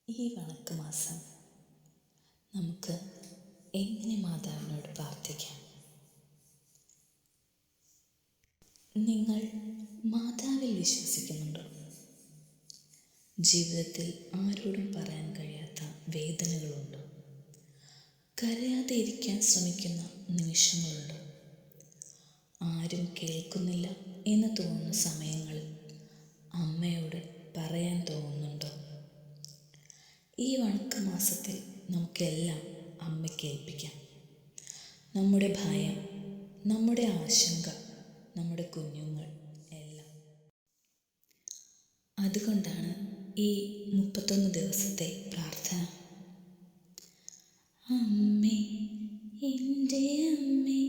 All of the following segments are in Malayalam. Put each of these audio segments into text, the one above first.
ഈ വണക്കമാസം നമുക്ക് എങ്ങനെ മാതാവിനോട് പ്രാർത്ഥിക്കാം? നിങ്ങൾ മാതാവിൽ വിശ്വസിക്കുന്നുണ്ടോ? ജീവിതത്തിൽ ആരോടും പറയാൻ കഴിയാത്ത വേദനകളുണ്ടോ? കരയാതെ ഇരിക്കാൻ ശ്രമിക്കുന്ന നിമിഷങ്ങളുണ്ടോ? ആരും കേൾക്കുന്നില്ല എന്ന് തോന്നുന്ന സമയങ്ങളിൽ അമ്മയോട് പറയാൻ തോന്നുന്നുണ്ടോ? ഈ വണക്കമാസത്തിൽ നമുക്കെല്ലാം അമ്മയ്ക്ക് ഏൽപ്പിക്കാം. നമ്മുടെ ഭയം, നമ്മുടെ ആശങ്ക, നമ്മുടെ കുഞ്ഞുങ്ങൾ എല്ലാം. അതുകൊണ്ടാണ് ഈ 31 ദിവസത്തെ പ്രാർത്ഥന. അമ്മേ, എൻ്റെ അമ്മേ,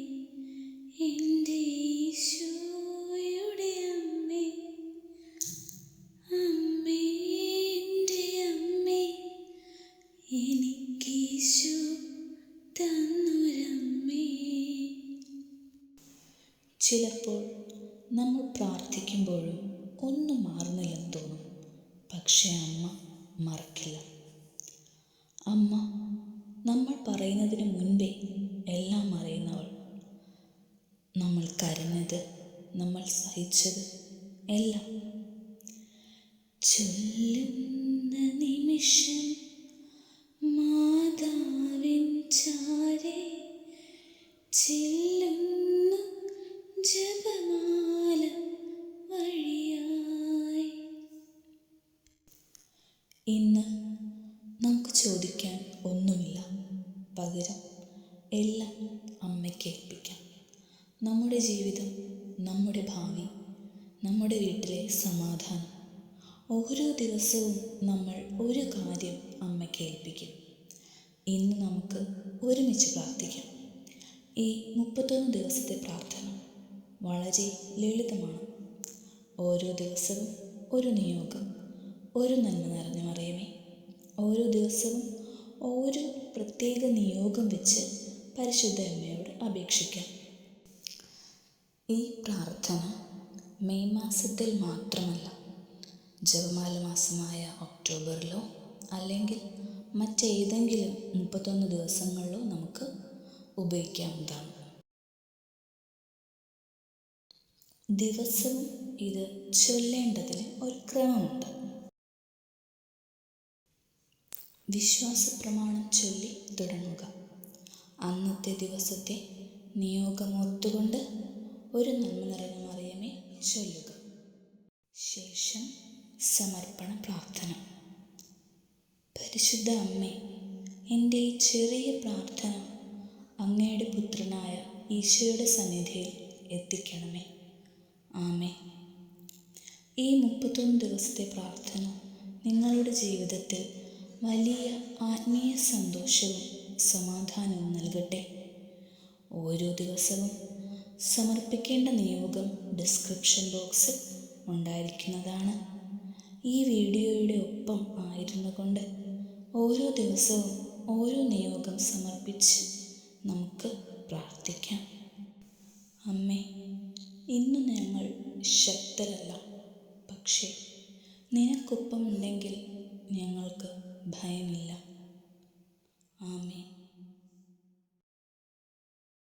എൻ്റെ ഈശോയുടെ അമ്മേ, അമ്മേ എൻ്റെ അമ്മേ, എനിക്കീശോ തന്നൊരമ്മേ. ചിലപ്പോൾ നമ്മൾ പ്രാർത്ഥിക്കുമ്പോഴും ഒന്നും മാറുന്നില്ലെന്ന് തോന്നും. പക്ഷേ അമ്മ മറക്കില്ല. അമ്മ നമ്മൾ പറയുന്നതിന് മുൻപേ എല്ലാം അറിയുന്നവൾ. നമ്മൾ കരഞ്ഞത്, നമ്മൾ സഹിച്ചത് എല്ലാം ചൊല്ലുന്ന നിമിഷം മാതാവിൻ ചാരേ ചെല്ലുന്നു ജപമാല വഴിയായി. ഇന്ന് നമുക്ക് ചോദിക്കാൻ ഒന്നുമില്ല, പകരം എല്ലാം അമ്മയ്ക്ക് ഏൽപ്പിക്കാം. നമ്മുടെ ജീവിതം, നമ്മുടെ ഭാവി, നമ്മുടെ വീട്ടിലെ സമാധാനം, ഓരോ ദിവസവും നമ്മൾ ഒരു കാര്യം അമ്മയ്ക്ക് ഏൽപ്പിക്കും. ഇന്ന് നമുക്ക് ഒരുമിച്ച് പ്രാർത്ഥിക്കാം. ഈ 31 ദിവസത്തെ പ്രാർത്ഥന വളരെ ലളിതമാണ്. ഓരോ ദിവസവും ഒരു നിയോഗം, ഒരു നന്മ നിറഞ്ഞ മറിയമേ. ഓരോ ദിവസവും ഓരോ പ്രത്യേക നിയോഗം വെച്ച് പരിശുദ്ധ അമ്മയോട് അപേക്ഷിക്കാം. ഈ പ്രാർത്ഥന മെയ് മാസത്തിൽ മാത്രമല്ല, ജപമാല മാസമായ ഒക്ടോബറിലോ അല്ലെങ്കിൽ മറ്റേതെങ്കിലും 31 ദിവസങ്ങളിലോ നമുക്ക് ഉപയോഗിക്കാവുന്നതാണ്. ദിവസവും ഇത് ചൊല്ലേണ്ടതിന് ഒരു ക്രമമുണ്ട്. വിശ്വാസപ്രമാണം ചൊല്ലി തുടങ്ങുക. അന്നത്തെ ദിവസത്തെ നിയോഗമോർത്തുകൊണ്ട് ഒരു നന്മ നിറഞ്ഞ മറിയമേ ചൊല്ലുക. ശേഷം സമർപ്പണ പ്രാർത്ഥന. പരിശുദ്ധ അമ്മേ, എൻ്റെ ഈ ചെറിയ പ്രാർത്ഥന അങ്ങയുടെ പുത്രനായ ഈശോയുടെ സന്നിധിയിൽ എത്തിക്കണമേ. ആമേൻ. ഈ 31 ദിവസത്തെ പ്രാർത്ഥന നിങ്ങളുടെ ജീവിതത്തിൽ വലിയ ആത്മീയ സന്തോഷവും സമാധാനവും നൽകട്ടെ. ഓരോ ദിവസവും സമർപ്പിക്കേണ്ട നിയോഗം ഡിസ്ക്രിപ്ഷൻ ബോക്സിൽ ഉണ്ടായിരിക്കുന്നതാണ്. ഈ വീഡിയോയുടെ ഒപ്പം ആയിരുന്നു കൊണ്ട് ഓരോ ദിവസവും ഓരോ നിയോഗം സമർപ്പിച്ച് നമുക്ക് പ്രാർത്ഥിക്കാം. അമ്മേ, ഇന്ന് ഞങ്ങൾ ശക്തരല്ല, പക്ഷേ നിനക്കൊപ്പം ഉണ്ടെങ്കിൽ ഞങ്ങൾക്ക് ഭയമില്ല.